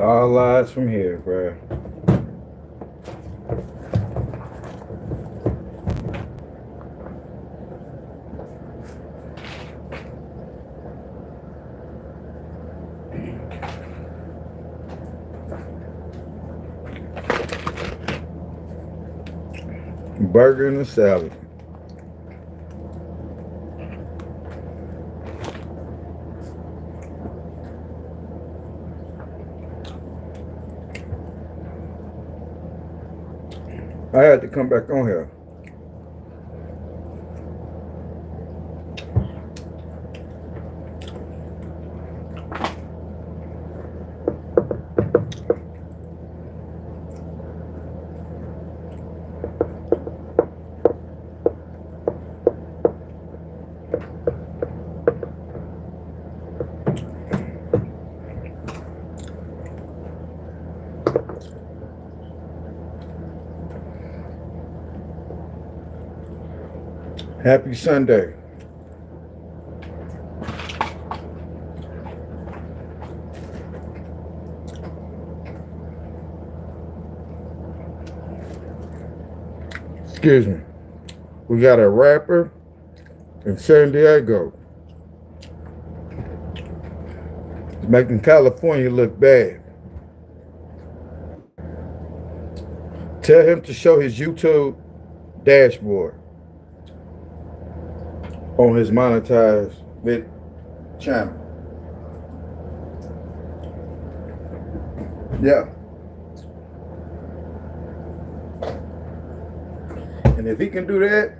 All lies from here, bruh. Burger and a salad. I had to come back on here. Happy Sunday. Excuse me. We got a rapper in San Diego. He's making California look bad. Tell him to show his YouTube dashboard on his monetized channel. Yeah. And if he can do that,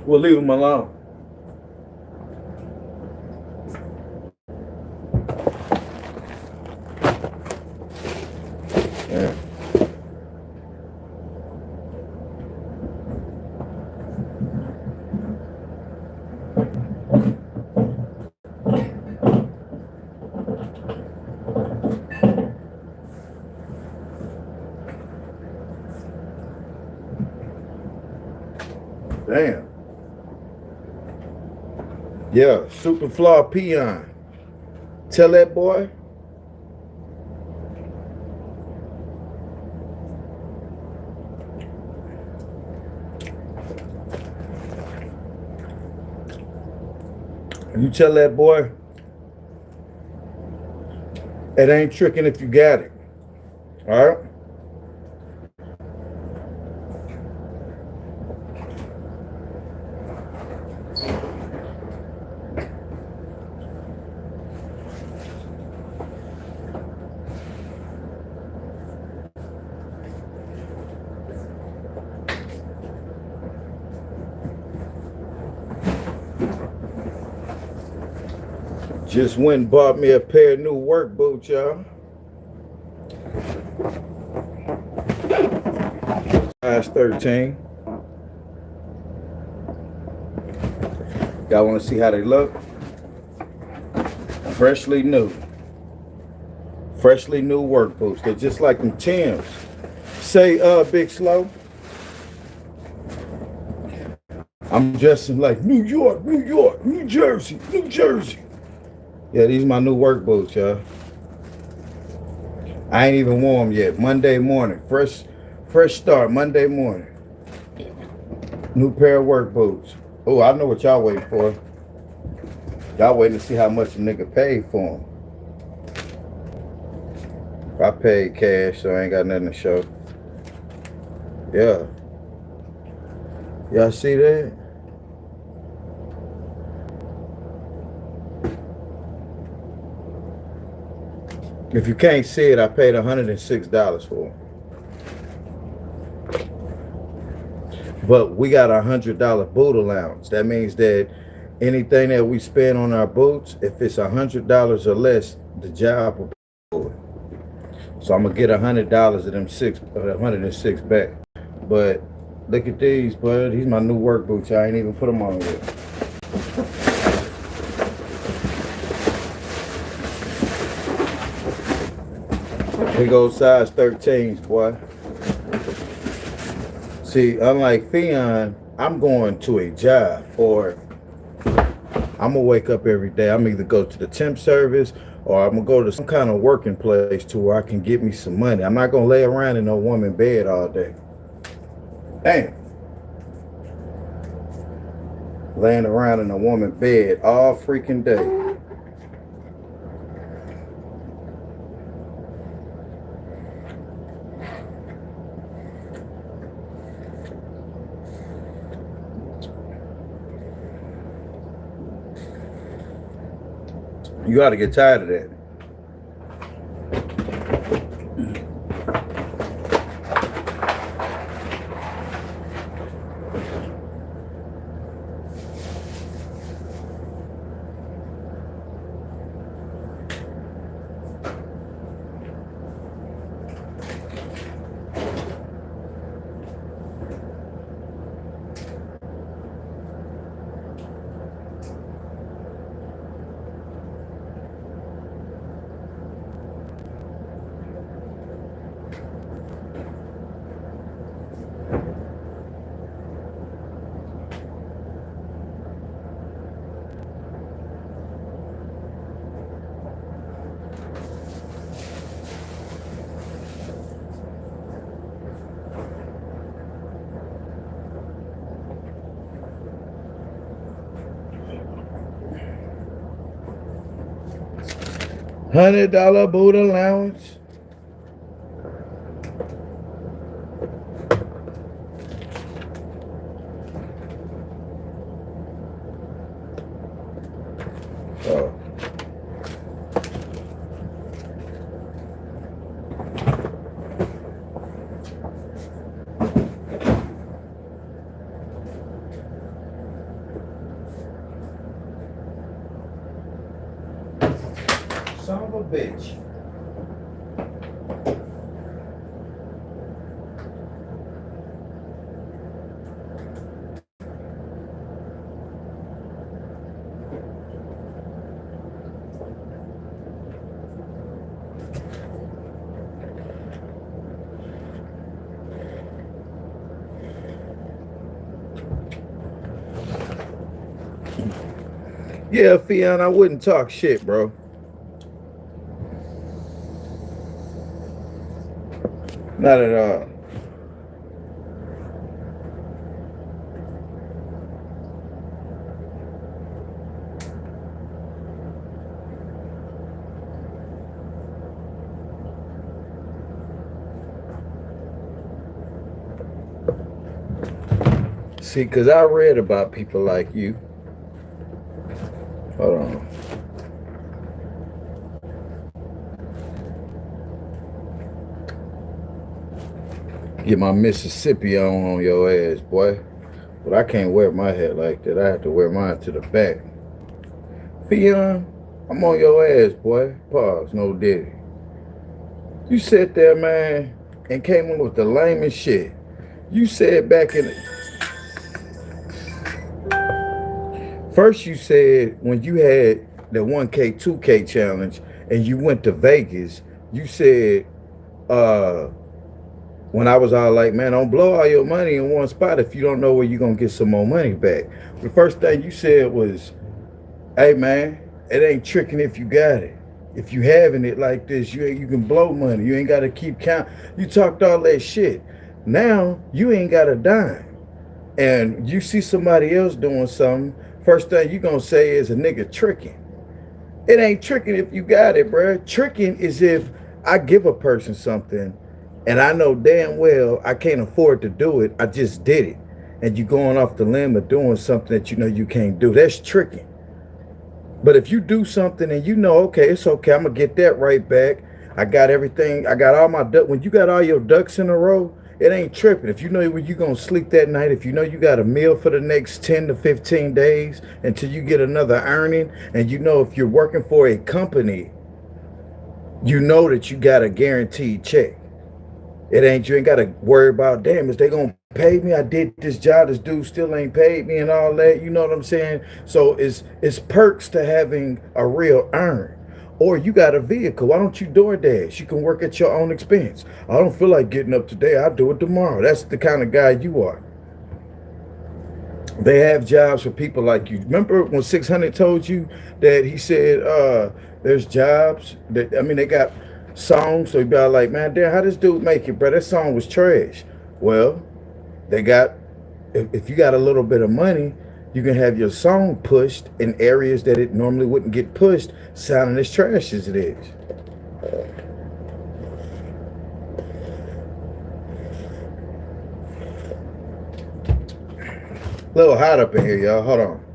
we'll leave him alone. Yeah. Damn. Yeah, super flaw PEON. Tell that boy. You tell that boy, it ain't tricking if you got it. All right? Just went and bought me a pair of new work boots, y'all. Size 13. Y'all want to see how they look? Freshly new. Freshly new work boots. They're just like them Timbs. Say, Big Slow. I'm dressing like New York, New York, New Jersey, New Jersey. Yeah, these are my new work boots, y'all. I ain't even worn them yet. Monday morning. Fresh start Monday morning. New pair of work boots. Oh, I know what y'all waiting for. Y'all waiting to see how much a nigga paid for them. I paid cash, so I ain't got nothing to show. Yeah. Y'all see that? If you can't see it, I paid $106 for them. But we got a $100 boot allowance. That means that anything that we spend on our boots, if it's $100 or less, the job will pay for it. So I'm gonna get $100 of them 106 back. But look at these, bud. These my new work boots. I ain't even put them on yet. Here goes size 13s, boy. See, unlike PEON, I'm going to a job, or I'm gonna wake up every day. I'm either go to the temp service, or I'm gonna go to some kind of working place to where I can get me some money. I'm not gonna lay around in no woman bed all day. Damn. Laying around in a woman bed all freaking day. You gotta get tired of that. $100 boot allowance. Oh. Son of a bitch. Yeah, PEON, I wouldn't talk shit, bro. Not at all. See, because I read about people like you. Hold on. Get my Mississippi on your ass, boy. But I can't wear my hair like that. I have to wear mine to the back. PEON, I'm on your ass, boy. Pause, no diddy. You sat there, man, and came up with the lamest shit. You said back in the... First you said when you had the 1K, 2K challenge and you went to Vegas, you said, when I was all like, man, don't blow all your money in one spot if you don't know where you're going to get some more money back. The first thing you said was, hey, man, it ain't tricking if you got it. If you having it like this, you can blow money. You ain't got to keep count. You talked all that shit. Now, you ain't got a dime. And you see somebody else doing something, first thing you going to say is a nigga tricking. It ain't tricking if you got it, bruh. Tricking is if I give a person something and I know damn well I can't afford to do it. I just did it. And you going off the limb of doing something that you know you can't do. That's tricking. But if you do something and you know, okay, it's okay, I'm going to get that right back. I got everything. I got all my ducks. When you got all your ducks in a row, it ain't tripping. If you know where you're going to sleep that night, if you know you got a meal for the next 10 to 15 days until you get another earning, and you know if you're working for a company, you know that you got a guaranteed check. It ain't, you ain't got to worry about, damn, is they going to pay me? I did this job, this dude still ain't paid me and all that. You know what I'm saying? So it's perks to having a real earn. Or you got a vehicle. Why don't you DoorDash? You can work at your own expense. I don't feel like getting up today. I'll do it tomorrow. That's the kind of guy you are. They have jobs for people like you. Remember when 600 told you that he said there's jobs that, I mean, they got songs, so you be all like, man, damn, how this dude make it, bro? That song was trash. Well, they got, if you got a little bit of money, you can have your song pushed in areas that it normally wouldn't get pushed, sounding as trash as it is. A little hot up in here, y'all. Hold on.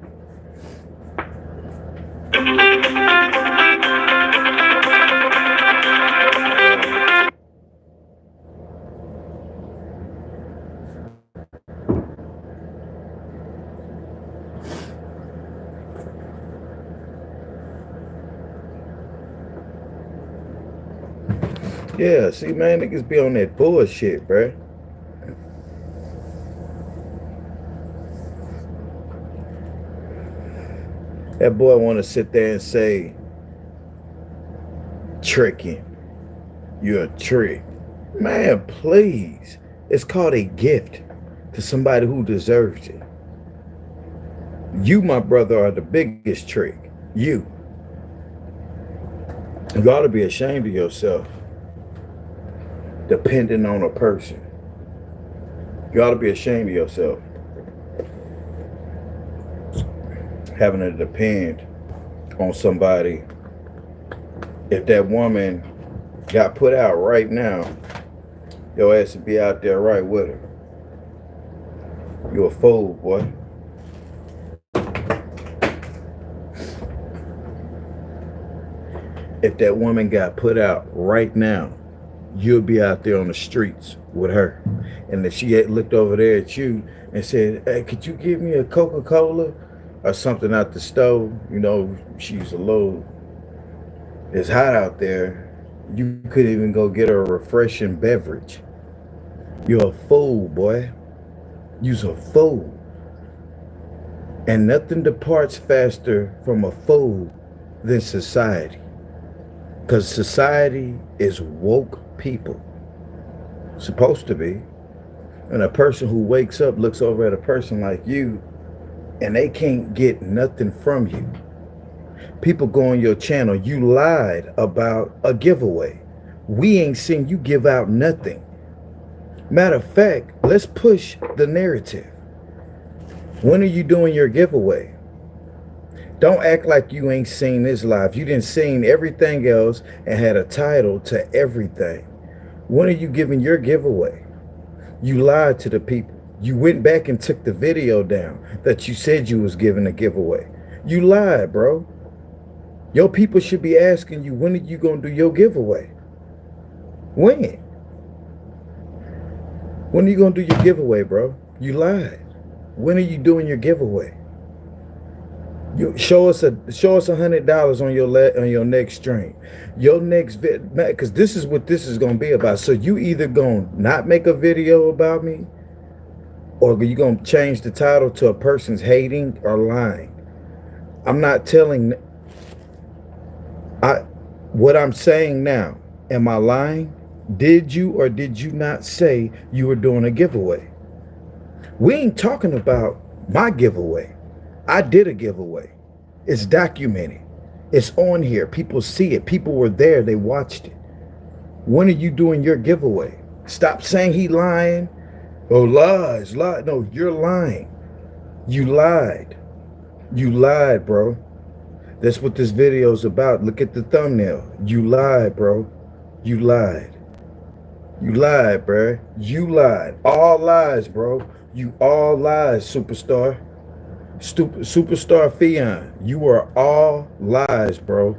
Yeah, see, man, niggas be on that bullshit, bruh. That boy want to sit there and say, tricking. You're a trick. Man, please. It's called a gift to somebody who deserves it. You, my brother, are the biggest trick. You. You ought to be ashamed of yourself. Depending on a person. You ought to be ashamed of yourself. Having to depend on somebody. If that woman got put out right now, your ass would be out there right with her. You a fool, boy. If that woman got put out right now, you'll be out there on the streets with her. And if she had looked over there at you and said, hey, could you give me a Coca-Cola or something out the stove? You know, she's a little, it's hot out there. You couldn't even go get her a refreshing beverage. You're a fool, boy. You's a fool. And nothing departs faster from a fool than society. Because society is woke people. Supposed to be. And a person who wakes up looks over at a person like you and they can't get nothing from you. People go on your channel. You lied about a giveaway. We ain't seen you give out nothing. Matter of fact, let's push the narrative. When are you doing your giveaway? Don't act like you ain't seen this live. You didn't seen everything else and had a title to everything. When are you giving your giveaway? You lied to the people. You went back and took the video down that you said you was giving a giveaway. You lied, bro. Your people should be asking you, when are you going to do your giveaway? When? When are you going to do your giveaway, bro? You lied. When are you doing your giveaway? You show us $100 on your next stream, your next vid, because this is what this is gonna be about. So you either gonna not make a video about me, or you gonna change the title to a person's hating or lying. I'm not telling. What I'm saying now. Am I lying? Did you or did you not say you were doing a giveaway? We ain't talking about my giveaway. I did a giveaway. It's documented. It's on here. People see it. People were there. They watched it. When are you doing your giveaway? Stop saying he lying. Oh, lies. No, you're lying. You lied. You lied, bro. That's what this video is about. Look at the thumbnail. You lied, bro. You lied. You lied, bro. You lied. All lies, bro. You all lies, superstar. Superstar PEON, you are all lies, bro.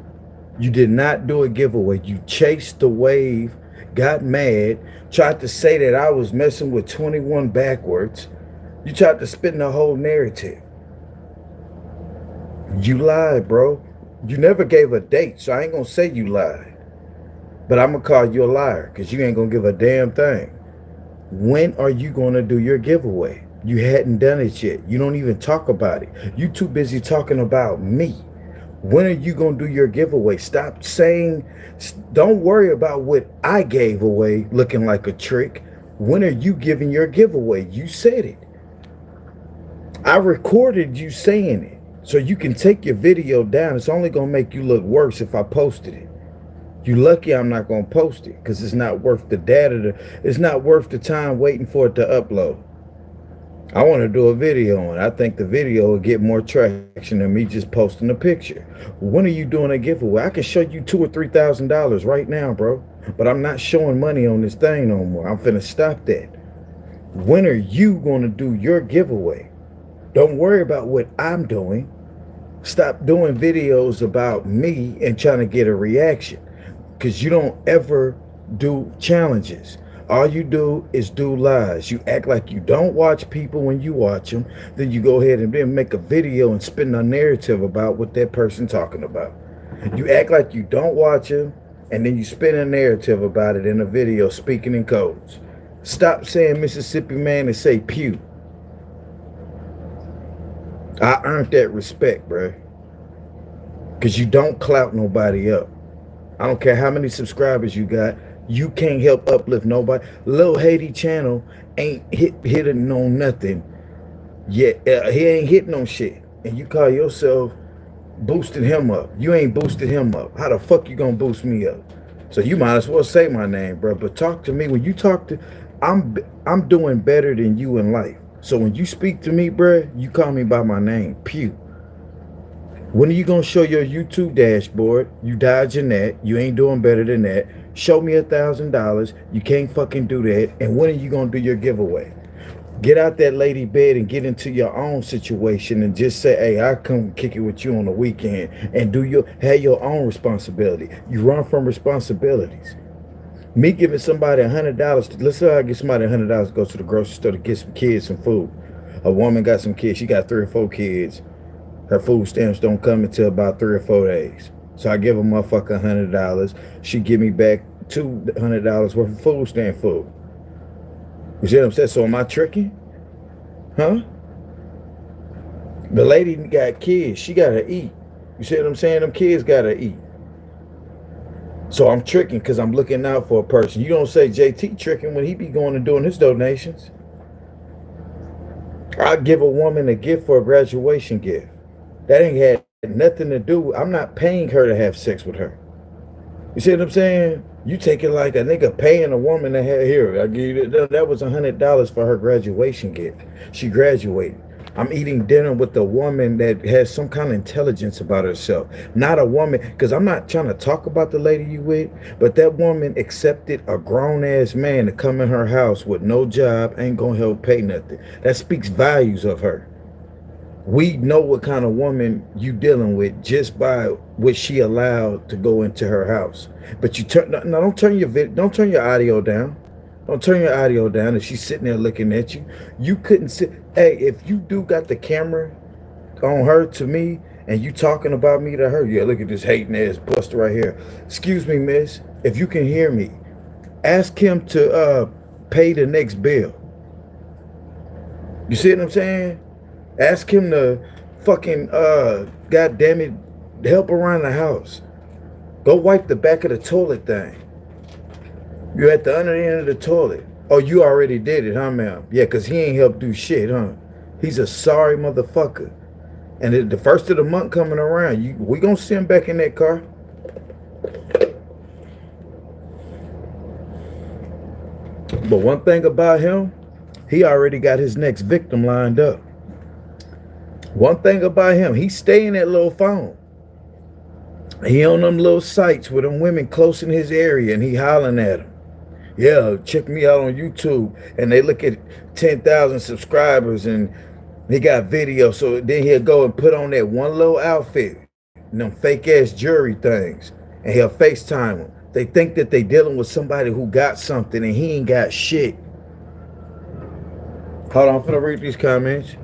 You did not do a giveaway. You chased the wave, got mad, tried to say that I was messing with 21 backwards. You tried to spin the whole narrative. You lied, bro. You never gave a date, so I ain't gonna say you lied. But I'm gonna call you a liar because you ain't gonna give a damn thing. When are you gonna do your giveaway? You hadn't done it yet. You don't even talk about it. You too busy talking about me. When are you going to do your giveaway? Stop saying, don't worry about what I gave away looking like a trick. When are you giving your giveaway? You said it. I recorded you saying it. So you can take your video down. It's only gonna make you look worse if I posted it. You lucky I'm not gonna post it because it's not worth the it's not worth the time waiting for it to upload. I want to do a video on it. I think the video will get more traction than me just posting a picture. When are you doing a giveaway? I can show you $2,000 or $3,000 right now, bro. But I'm not showing money on this thing no more. I'm finna stop that. When are you gonna do your giveaway? Don't worry about what I'm doing. Stop doing videos about me and trying to get a reaction, because you don't ever do challenges. All you do is do lies. You act like you don't watch people when you watch them. Then you go ahead and then make a video and spin a narrative about what that person talking about. You act like you don't watch them, and then you spin a narrative about it in a video speaking in codes. Stop saying Mississippi man and say pew. I earned that respect, bro. Because you don't clout nobody up. I don't care how many subscribers you got. You can't help uplift nobody. Lil Haiti channel ain't hitting on nothing yet. He ain't hitting on shit. And you call yourself boosting him up. You ain't boosted him up. How the fuck you gonna boost me up? So you might as well say my name, bro. But talk to me. When you talk to, I'm doing better than you in life. So when you speak to me, bro, you call me by my name, Pew. When are you gonna show your YouTube dashboard? You dodging that. You ain't doing better than that. Show me $1,000. You can't fucking do that. And when are you gonna do your giveaway? Get out that lady bed and get into your own situation and just say, hey, I come kick it with you on the weekend and have your own responsibility. You run from responsibilities. Me giving somebody $100, let's say I give somebody $100 to go to the grocery store to get some kids some food. A woman got some kids, she got 3 or 4 kids. Her food stamps don't come until about 3 or 4 days. So I give a motherfucker $100. She give me back $200 worth of food stamp food. You see what I'm saying? So am I tricking? Huh? The lady got kids. She gotta eat. You see what I'm saying? Them kids gotta eat. So I'm tricking because I'm looking out for a person. You don't say JT tricking when he be going and doing his donations. I give a woman a gift for a graduation gift. That ain't had nothing to do. I'm not paying her to have sex with her. You see what I'm saying? You take it like a nigga paying a woman to have here. I give you that was $100 for her graduation gift. She graduated. I'm eating dinner with a woman that has some kind of intelligence about herself. Not a woman, because I'm not trying to talk about the lady you with, but that woman accepted a grown-ass man to come in her house with no job, ain't gonna help pay nothing. That speaks values of her. We know what kind of woman you dealing with just by what she allowed to go into her house. But you don't turn your audio down. Don't turn your audio down if she's sitting there looking at you. You couldn't sit. Hey, if you do got the camera on her to me and you talking about me to her, yeah, look at this hating ass buster right here. Excuse me, miss, if you can hear me, ask him to pay the next bill. You see what I'm saying? Ask him to fucking, goddamn it, help around the house. Go wipe the back of the toilet thing. You're at the under end of the toilet. Oh, you already did it, huh, ma'am? Yeah, because he ain't helped do shit, huh? He's a sorry motherfucker. And the first of the month coming around, we gonna send him back in that car. But one thing about him, he already got his next victim lined up. One thing about him, he stay in that little phone. He on them little sites with them women close in his area and he hollering at them. Yeah, check me out on YouTube. And they look at 10,000 subscribers and he got video. So then he'll go and put on that one little outfit and them fake ass jewelry things. And he'll FaceTime them. They think that they dealing with somebody who got something and he ain't got shit. Hold on, I'm finna read these comments.